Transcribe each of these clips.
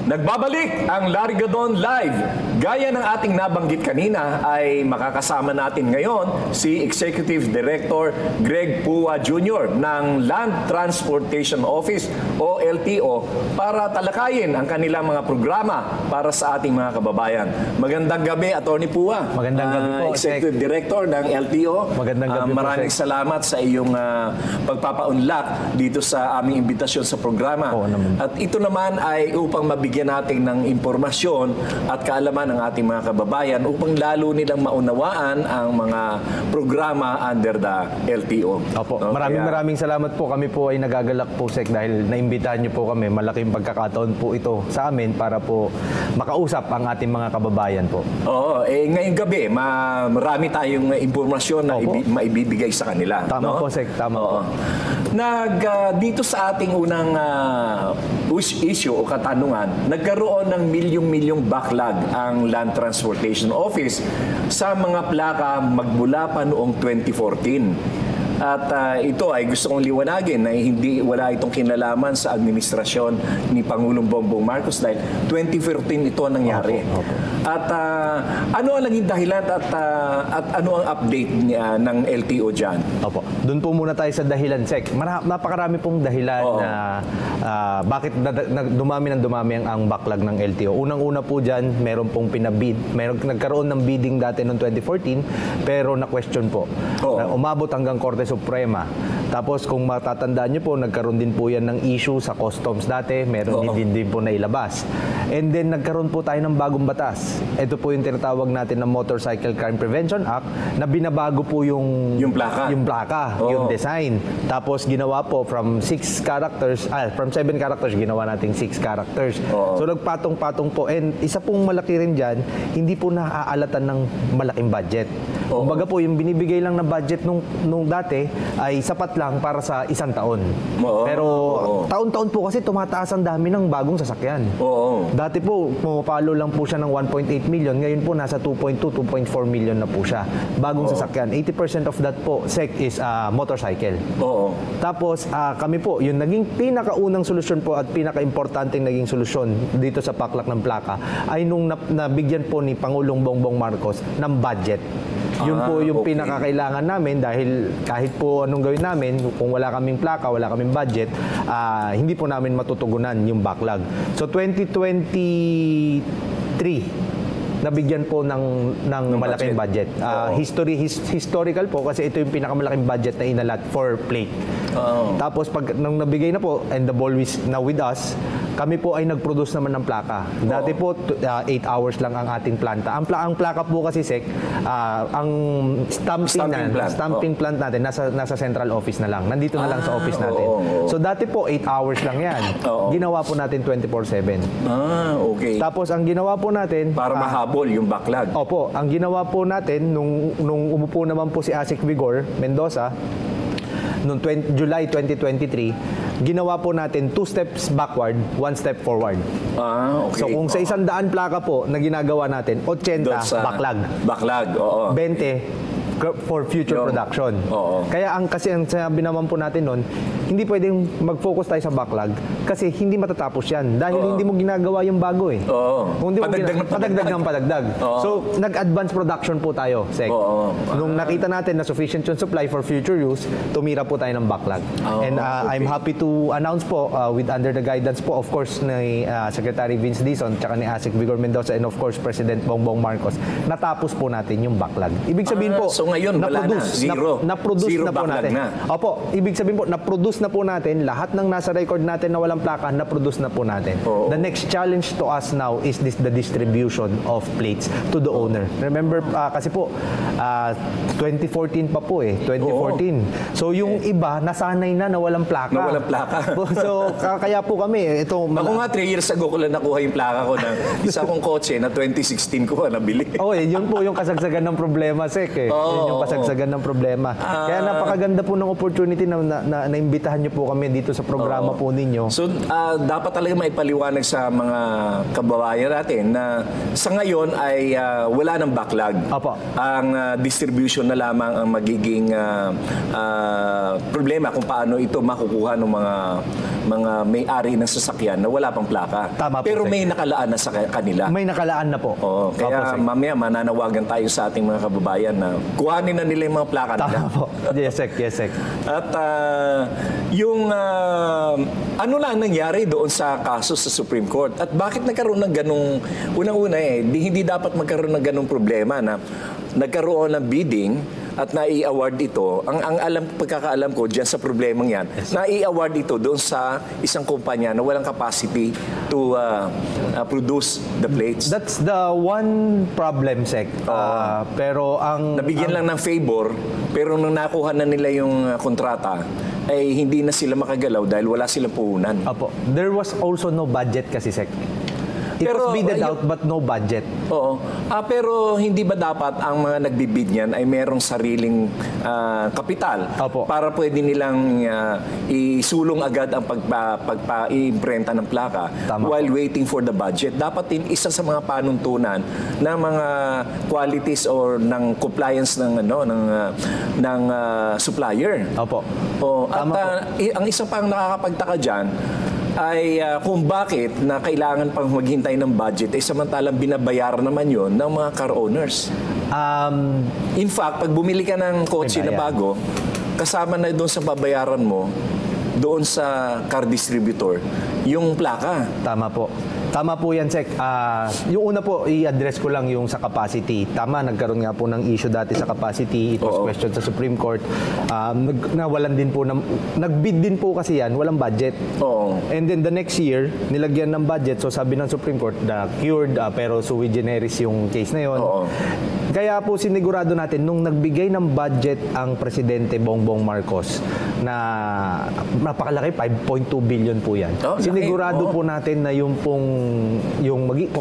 Nagbabalik ang Larigadon Live. Gaya ng ating nabanggit kanina ay makakasama natin ngayon si Executive Director Greg Pua Jr. ng Land Transportation Office o LTO para talakayin ang kanilang mga programa para sa ating mga kababayan. Magandang gabi, Attorney Pua. Magandang gabi po, Executive Director ng LTO. Magandang gabi po, maraming salamat sa iyong pagpapaunlak dito sa aming imbitasyon sa programa. At ito naman ay upang mabigyan natin ng impormasyon at kaalaman ng ating mga kababayan upang lalo nilang maunawaan ang mga programa under the LTO. Opo. No? Maraming salamat po. Kami po ay nagagalak po, Sek, dahil naimbitahan niyo po kami. Malaking pagkakataon po ito sa amin para po makausap ang ating mga kababayan po. Oo. Ngayong gabi, marami tayong impormasyon na maibibigay sa kanila. Tama po, Sek. Tama po. Dito sa ating unang issue o katanungan, nagkaroon ng milyong-milyong backlog ang Land Transportation Office sa mga plaka magmula pa noong 2014. At ito ay gusto kong liwanagin na wala itong kinalaman sa administrasyon ni Pangulong Bongbong Marcos dahil 2014 ito ang nangyari. At ano ang naging dahilan at ano ang update ng LTO dyan? Opo. Doon po muna tayo sa dahilan, Sek. Napakarami pong dahilan na bakit dumami ng dumami ang backlog ng LTO. Unang-una po dyan, meron pong pinabid. Nagkaroon ng bidding dati noong 2014 pero na-question po. Umabot hanggang Korte Suprema. Tapos kung matatandaan nyo po, nagkaroon din po yan ng issue sa customs dati. Meron din po nailabas. And then nagkaroon po tayo ng bagong batas. Ito po yung tinatawag natin ng Motorcycle Crime Prevention Act na binabago po yung plaka, yung design. Tapos ginawa po from 7 characters, ginawa nating 6 characters. So nagpatong-patong po. And isa pong malaki rin dyan, hindi po naaalatan ng malaking budget. Kumbaga po, yung binibigay lang na budget nung dati ay sapat lang para sa isang taon. Pero taon-taon po kasi tumataas ang dami ng bagong sasakyan. Dati po, pumapalo lang po siya ng 1.8 million. Ngayon po, nasa 2.2, 2.4 million na po siya. Bagong sasakyan. 80% of that po, Sek, is motorcycle. Tapos, kami po, yung naging pinakaunang solusyon po at pinaka-importanteng naging solusyon dito sa paklak ng plaka ay nung nabigyan po ni Pangulong Bongbong Marcos ng budget. Yun po yung pinakakailangan namin dahil kahit po anong gawin namin, kung wala kaming plaka, wala kaming budget, hindi po namin matutugunan yung backlog. So 2023, nabigyan po ng malaking budget. Historical po kasi ito yung pinakamalaking budget na inalat for plate. Tapos nung nabigay na po and the ball is now with us, kami po ay nag-produce naman ng plaka. Dati po 8 hours lang ang ating planta. Ang plaka po kasi, Sek, ang stamping plant natin nasa central office na lang. Nandito na lang sa office natin. So dati po 8 hours lang 'yan. Ginawa po natin 24/7. Okay. Tapos ang ginawa po natin para mahabol yung backlog. Opo, ang ginawa po natin nung umupo naman po si Asik Vigor Mendoza noong July 2023, ginawa po natin 2 steps backward, 1 step forward. Okay. So kung sa 100 plaka po na ginagawa natin, 80 backlog. Backlog, 20 for future production. Kaya kasi ang sabi naman po natin noon, hindi pwedeng mag-focus tayo sa backlog kasi hindi matatapos yan dahil hindi mo ginagawa yung bago eh. Kung hindi mo padagdag. So nag-advance production po tayo, Sek. Nung nakita natin na sufficient yung supply for future use, tumira po tayo ng backlog. And I'm happy to announce po with under the guidance po of course ni Secretary Vince Dizon tsaka ni Asik Vigor Mendoza and of course President Bongbong Marcos, natapos po natin yung backlog. Ibig sabihin po, so ngayon wala na, na-produce na po natin. Na. Opo, ibig sabihin po, na-produce na po natin, lahat ng nasa record natin na walang plaka, na-produce na po natin. The next challenge to us now is the distribution of plates to the owner. Remember, kasi po, 2014 pa po eh, 2014. So yung iba, nasanay na walang plaka. Na walang plaka. So kaya po kami, ito... Ako nga, 3 years ago ko lang nakuha yung plaka ko na isa kong kotse na 2016 ko nabili. Yun po yung kasagsagan ng problema, Sek eh. Yun yung kasagsagan ng problema. Kaya napakaganda po ng opportunity na naimbitahan niyo po kami dito sa programa po ninyo. So, dapat talaga maipaliwanag sa mga kababayan natin na sa ngayon ay wala ng backlog. Opo. Ang distribution na lamang ang magiging problema kung paano ito makukuha ng mga may-ari ng sasakyan na wala pang plaka. Tama po, Pero Sek. may nakalaan na sa kanila. May nakalaan na po. Oo, Opo, kaya Sek. mamaya mananawagan tayo sa ating mga kababayan na kuhanin na nila yung mga plaka nila. Tama po. Yes, Sek. Yes, Sek. At yung ano lang nangyari doon sa kaso sa Supreme Court at bakit nagkaroon ng ganung unang-una hindi dapat magkaroon ng ganung problema na nagkaroon ng bidding at nai-award ito. Pagkakaalam ko diyan sa problemang yan, nai-award ito doon sa isang kumpanya na walang capacity to produce the plates. That's the one problem, Sek. Pero ang... Nabigyan lang ng favor, pero nung nakuha na nila yung kontrata, ay hindi na sila makagalaw dahil wala silang puhunan. Opo. There was also no budget kasi, Sek. It Pero, was bidded out but no budget. Oo. Pero hindi ba dapat ang mga nagbibid niyan ay merong sariling kapital Opo. para pwede nilang isulong agad ang pagpa-imprenta ng plaka Tama while waiting for the budget? Dapat din isa sa mga panuntunan ng mga qualities or ng compliance ng supplier. Opo. At Tama ang isa pang nakakapagtaka diyan ay kung bakit na kailangan pang maghintay ng budget samantalang binabayaran naman yon ng mga car owners. In fact, pag bumili ka ng kotse na bago, kasama na doon sa babayaran mo, doon sa car distributor, yung plaka. Tama po. Tama po yan, Sek. Yung una po, i-address ko lang yung sa capacity. Tama, nagkaroon nga po ng issue dati sa capacity. It was questioned sa Supreme Court. Nawalan din po, nagbid din po kasi yan, walang budget. Oo. And then the next year, nilagyan ng budget. So sabi ng Supreme Court, cured, pero sui generis yung case na yon. Oo. Kaya po sinigurado natin, nung nagbigay ng budget ang Presidente Bongbong Marcos, na napakalaki, 5.2 billion po yan. Sinigurado po natin na yung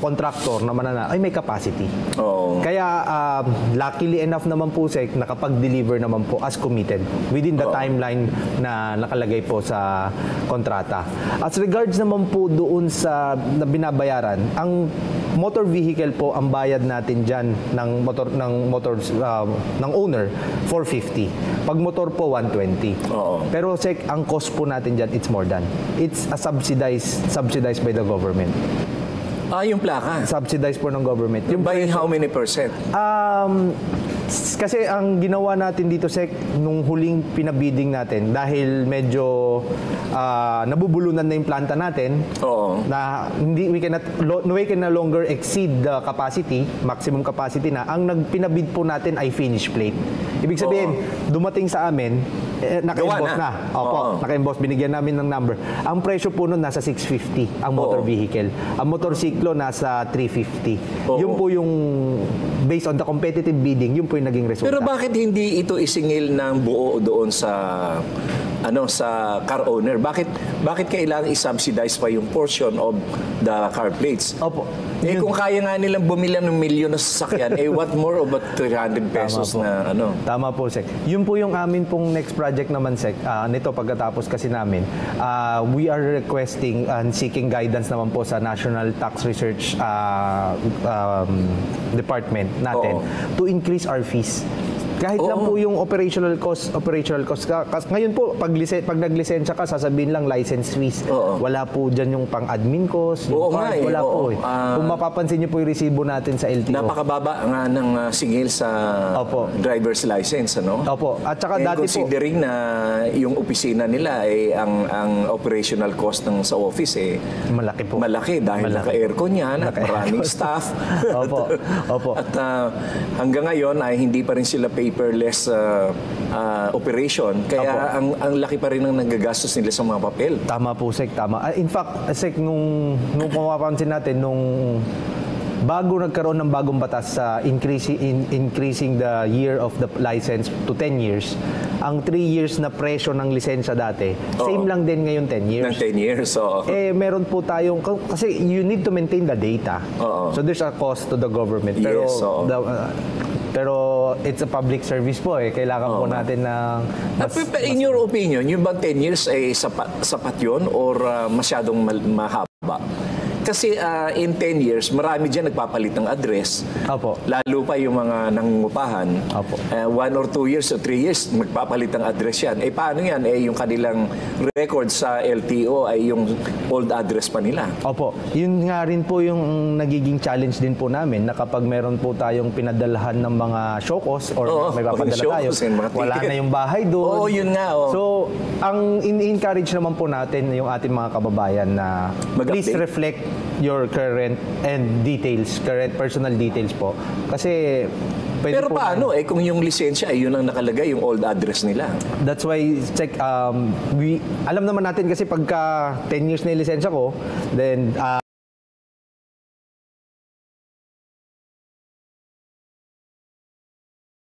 contractor na ay may capacity. Oo. Kaya luckily enough naman po, Sek, nakapag-deliver naman po as committed within the timeline na nakalagay po sa kontrata. As regards naman po doon sa na binabayaran, ang motor vehicle po ang bayad natin diyan ng owner 450. Pag motor po 120. Oo. Pero Sek, ang cost po natin diyan it's more than. It's a subsidized by the government. Yung plaka. Subsidized po ng government. Yung By how many percent? Kasi ang ginawa natin dito, Sek, nung huling pinabidding natin, dahil medyo nabubulunan na yung planta natin, Oo. na we can no longer exceed the capacity, maximum capacity na, ang pinabid po natin ay finish plate. Ibig sabihin, dumating sa amin, naka-emboss na. Opo, naka-emboss, binigyan namin ng number. Ang presyo po nun nasa 650 ang motor vehicle. Ang motorsiklo nasa 350. Yun po yung based on the competitive bidding, yun po yung naging resulta. Pero bakit hindi ito isingil ng buo doon sa car owner? Bakit kailangan i-subsidize pa yung portion of the car plates? Opo. Kung kaya nga nilang bumili ng milyon na sasakyan, what more about 300 pesos na Tama po, Sek. Yun po yung amin pong next project naman, Sek. Nito pagkatapos kasi namin, we are requesting and seeking guidance naman po sa National Tax Research Department natin to increase our fees. Kahit lang po yung operational cost. Ngayon po, pag naglisensya ka, sasabihin lang license fees. Wala po dyan yung pang-admin cost. Wala po eh. Kung mapapansin niyo po yung resibo natin sa LTO. Napakababa nga ng singil sa driver's license, ano? Opo. At saka dati po, considering na yung opisina nila ang operational cost sa office malaki po. Malaki dahil naka-aircon yan at maraming staff. Opo. At hanggang ngayon ay hindi pa rin sila paperless operation. Kaya ang laki pa rin ng nagagastos nila sa mga papel. Tama po, Sek. Tama. In fact, Sek, nung mapapansin natin, nung bago nagkaroon ng bagong batas sa increasing the year of the license to 10 years, ang 3 years na presyo ng lisensya dati, same lang din ngayon 10 years. Ng 10 years, meron po tayong, kasi you need to maintain the data. So there's a cost to the government. Pero Pero it's a public service po eh. Kailangan po natin ng In your opinion, yung bang 10 years ay sapat yun or masyadong mahaba? Kasi in 10 years, marami dyan nagpapalit ng address. Opo. Lalo pa yung mga nangungupahan. Opo. 1 or 2 years o 3 years, magpapalit ng address yan. Paano yan? Yung kanilang record sa LTO ay yung old address pa nila. Opo. Yun nga rin po yung nagiging challenge din po namin na kapag meron po tayong pinadalahan ng mga show-cause or may papadala tayo, wala na yung bahay doon. Oo, yun nga. So, ang in-encourage naman po natin yung ating mga kababayan na please reflect your current and details, current personal details po. Kasi pero paano kung yung lisensya ay yun ang nakalagay, yung old address nila? That's why alam naman natin kasi pagka 10 years na yung lisensya ko, then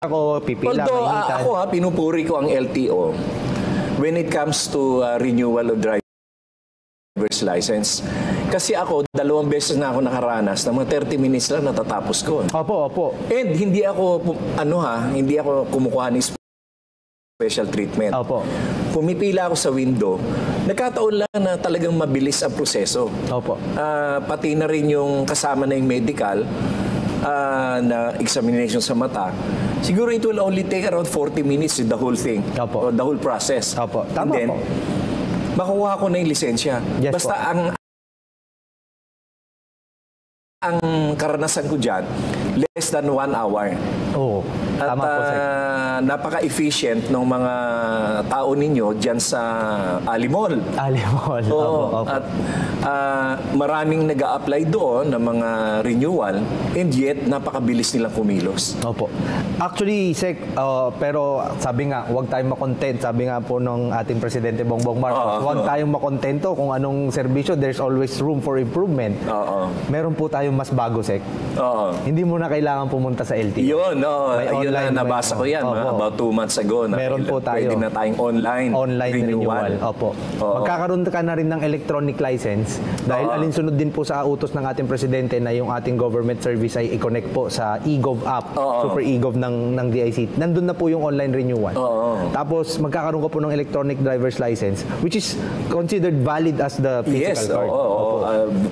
ako pipila. Although ako pinupuri ko ang LTO when it comes to renewal of driver's license. Kasi ako, 2 beses na ako nakaranas na mga 30 minutes lang natatapos ko. Opo. And hindi ako, hindi ako kumukuha ng special treatment. Opo. Pumipila ako sa window. Nagkataon lang na talagang mabilis ang proseso. Opo. Pati na rin yung kasama na yung medical na examination sa mata. Siguro it will only take around 40 minutes the whole thing. Opo. Or the whole process. Opo. And Tama then, po. makukuha ko na yung lisensya. Yes, Basta po. ang karanasan ko dyan, less than 1 hour. Oo. Tama po, sir. Napaka-efficient ng mga tao ninyo dyan sa Alimol. Alimol. Oo. Opo. At maraming nag-a-apply doon ng mga renewal and yet napakabilis nilang kumilos. Opo. Actually, Sek, pero sabi nga, huwag tayong makontent. Sabi nga po nung ating Presidente Bongbong Marcos, huwag tayong makontento kung anong serbisyo. There's always room for improvement. Meron po tayong mas bago, Sek. Hindi mo na kailangan pumunta sa LTO. Yun, yun na nabasa ko yan. About 2 months ago. Meron po tayo. Pwede na tayong online renewal. Opo. Magkakaroon ka na rin ng electronic license dahil alinsunod din po sa utos ng ating Presidente na yung ating government service ay i-connect po sa eGov app, Super eGov ng DIC. Nandun na po yung online renewal. Tapos magkakaroon ka po ng electronic driver's license which is considered valid as the physical card.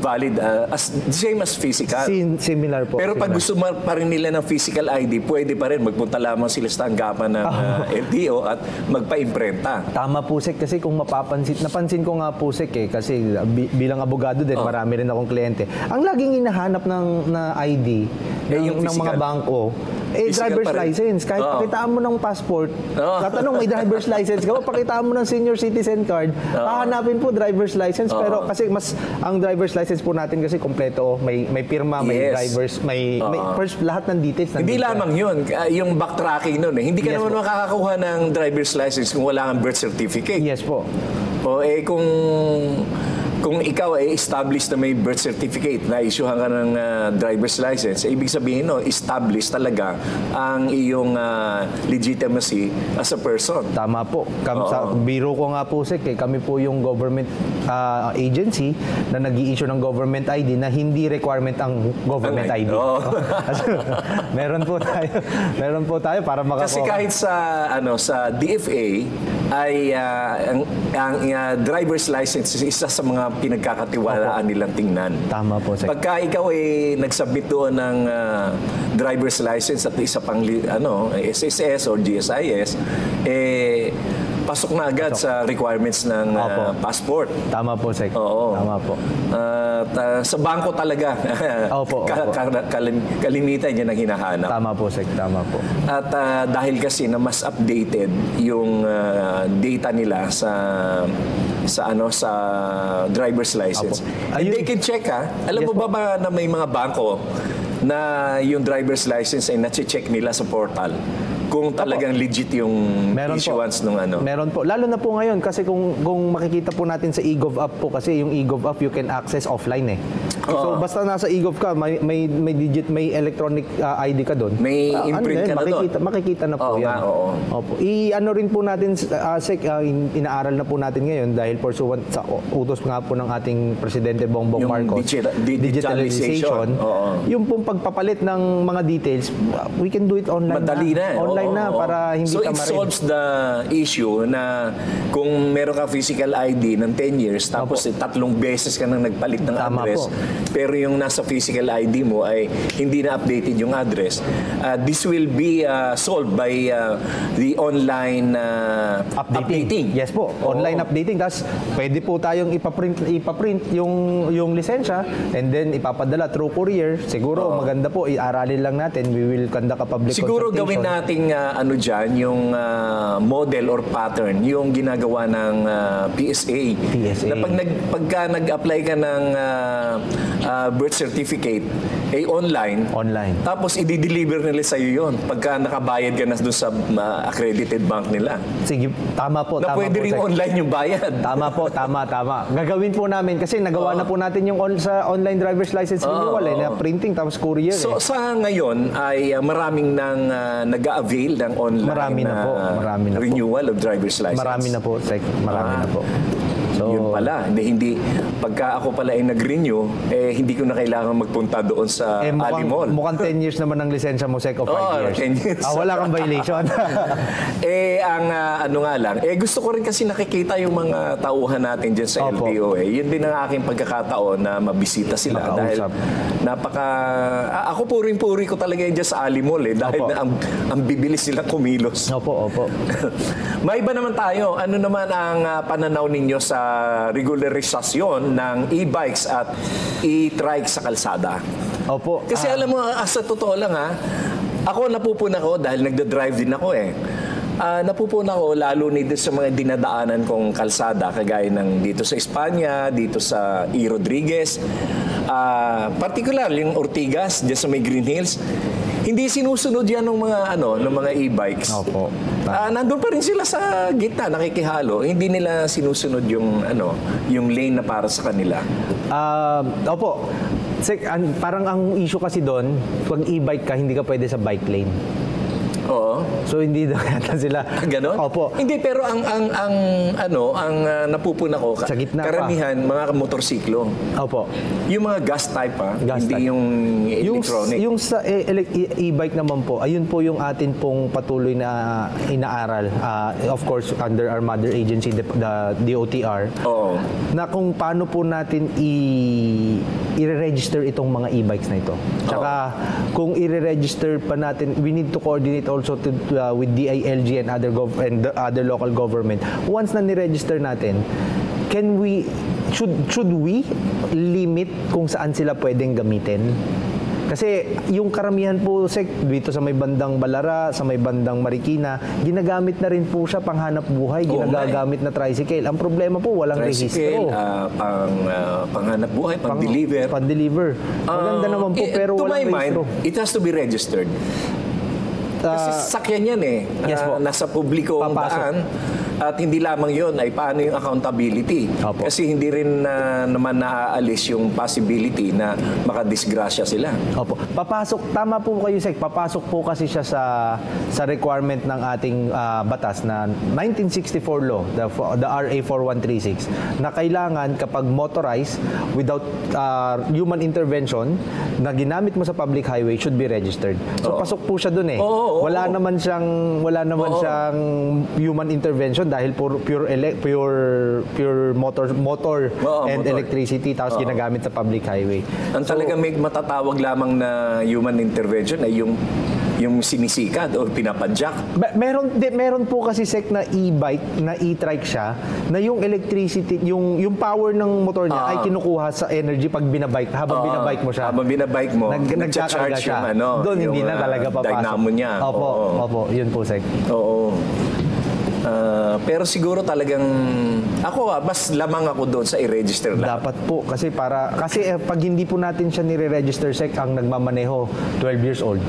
Valid as same as physical. Similar po. Pero pag gusto pa rin nila ng physical ID, pwede pa rin magpunta lamang sila sa tanggapan ng LTO at magpa-imprenta. Tama po, Sek, kasi kung napansin ko nga po, Sek, kasi bilang abogado din, marami rin akong kliyente. Ang laging hinahanap na ID ng mga bangko, driver's license. Kahit pakitaan mo ng passport, tatanong may driver's license ka, pakitaan mo ng senior citizen card, hahanapin po driver's license. Pero kasi ang driver's license po natin kasi kompleto, may pirma, may drivers, may first lahat ng details. Hindi lamang yun, yung backtracking nun. Hindi ka naman makakakuha ng driver's license kung wala kang birth certificate. Yes po. Kung ikaw ay established na may birth certificate na issuehan ka ng driver's license, ibig sabihin established talaga ang iyong legitimacy as a person. Tama po. Biro ko nga po, Sek, kami po yung government agency na nag-i-issue ng government ID na hindi requirement ang government ID. Meron po tayo para makakuha. Kasi kahit sa DFA ay ang driver's license is isa sa mga pinagkakatiwalaan nilang tingnan. Tama po, Sek. Pagka ikaw nagsubmit doon ng driver's license at isa pang SSS or GSIS, pasok na agad sa requirements ng passport. Tama po, Sek. Oo. Tama po. Sa bangko talaga, kalimitan yan ang hinahanap. Tama po, Sek. Tama po. At dahil kasi na mas updated yung data nila sa driver's license. And they can check Alam mo ba na may mga bangko na yung driver's license ay na-check nila sa portal? kung talagang legit yung Meron po. issuance ng ano. Meron po. Lalo na po ngayon kasi kung makikita po natin sa eGov app po kasi yung eGov app you can access offline eh. So basta nasa eGov ka, may electronic ID ka doon. May imprint ka na doon. Makikita na po Oo yan. nga, oo. Opo. I-ano rin po natin, inaaral na po natin ngayon dahil pursuant sa utos nga po ng ating Presidente Bongbong Yung Marcos. digitalization. Oo. Yung pong pagpapalit ng mga details, we can do it online. Madali na. Online Oo, na oo. para hindi so ka it solves the issue na kung meron ka physical ID ng 10 years tapos 3 beses ka nang nagpalit ng Tama address po. pero yung nasa physical ID mo ay hindi na updated yung address. This will be solved by the online updating. Yes po, online updating. Tapos pwede po tayong ipaprint yung lisensya and then ipapadala through courier. Siguro maganda po, i-aralin lang natin. We will conduct a public Siguro consultation. gawin nating ano dyan, yung model or pattern, yung ginagawa ng PSA. Na pagka nag-apply ka ng birth certificate, online. Tapos i-deliver nila sa iyo yun pagka nakabayad ka na doon sa accredited bank nila. Sige, tama po. Na tama pwede po, rin Sek. online yung bayad. Tama po, tama. Gagawin po namin kasi nagawa na po natin yung sa online driver's license renewal na printing tapos courier. So sa ngayon ay maraming nang nag-a-avail ng online Marami na po. renewal of driver's license. Marami na po, Sek. Marami na po. So, yun pala. Hindi pagka ako pala ay nag-renew, hindi ko na kailangan magpunta doon sa Alimol. mukhang 10 years naman ang lisensya mo, Sek, o 5 years. 10 years. Wala kang violation. Ang ano nga lang, gusto ko rin kasi nakikita yung mga tauhan natin dyan sa Opo. LTO. Yun din ang aking pagkakataon na mabisita sila. Dahil ako puring-puri ko talaga yun dyan sa Alimol. Dahil ang bibilis nilang kumilos. Opo. May iba naman tayo. Ano naman ang pananaw ninyo sa regularisasyon ng e-bikes at e-trike sa kalsada? Opo. Kasi alam mo, sa totoo lang ako napupuna ko dahil nagda-drive din ako napupuna ko lalo nito sa mga dinadaanan kong kalsada kagaya ng dito sa Espanya, dito sa E. Rodriguez, particular yung Ortigas, dyan sa may Green Hills. Hindi sinusunod yan ng mga e-bikes. Opo. Nandun pa rin sila sa gitna, nakikihalo. Hindi nila sinusunod yung lane na para sa kanila. Opo. Sek, parang ang issue kasi doon, pag e-bike ka, hindi ka pwede sa bike lane. Oo. So hindi daw yata sila. Ganon? Opo. Hindi, pero ang napupuna ko, Sa gitna karamihan, mga motorsiklo. Opo. Yung mga gas type Gas hindi type. yung electronic. Yung sa e-bike naman po, ayun po yung atin pong patuloy na inaaral. Of course, under our mother agency, the DOTR. Oo. Na kung paano po natin i-register itong mga e-bikes na ito. Tsaka kung i-register pa natin, we need to coordinate also with DILG and other local government. Once na ni-register natin, should we limit kung saan sila pwedeng gamitin? Kasi yung karamihan po, Sek, dito sa may bandang Balara, sa may bandang Marikina, ginagamit na rin po siya panghanap buhay, ginagamit na tricycle. Ang problema po, walang tricycle, rehistro. panghanap buhay, pang-deliver. Pang-deliver. Maganda naman po, pero to walang my mind, rehistro. it has to be registered. Kasi sakyan yan Yes po. Nasa publiko ang Papasok. daan. At hindi lamang yun ay paano yung accountability. Opo. Kasi hindi rin naman naaalis yung possibility na makadisgrasya sila. Opo. Tama po kayo, Sek. Papasok po kasi siya sa requirement ng ating batas na 1964 law, the RA 4136, na kailangan kapag motorized without human intervention na ginamit mo sa public highway should be registered. So pasok po siya dun Wala naman siyang human intervention dahil pure motor and electricity tapos ginagamit sa public highway. Ang talaga may matatawag lamang na human intervention ay yung sinisikat o pinapadyak. Meron po kasi, Sek, na e-bike, na e-trike siya, na yung electricity, yung power ng motor niya ay kinukuha sa energy pag binabike, habang binabike mo siya. Habang binabike mo, nagcha-charge siya. Doon hindi na talaga papasok. Dynamo niya. Opo, yun po, Sek. Oo. Pero siguro talagang ako mas lamang ako doon sa i-register lang. Dapat po kasi pag hindi po natin siya nire-register, Sek, ang nagmamaneho 12 years old.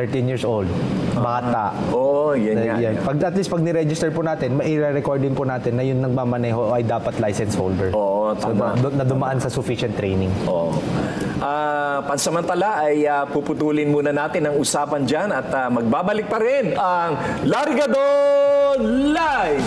13 years old. Bata. Oo, yan nga. Yan. At least pag ni-register po natin, mai-record din po natin na yung nagmamaneho ay dapat license holder. Oo, tama. So, na dumaan sa sufficient training. Oo. Pansamantala ay puputulin muna natin ang usapan dyan at magbabalik pa rin ang Largadon Live!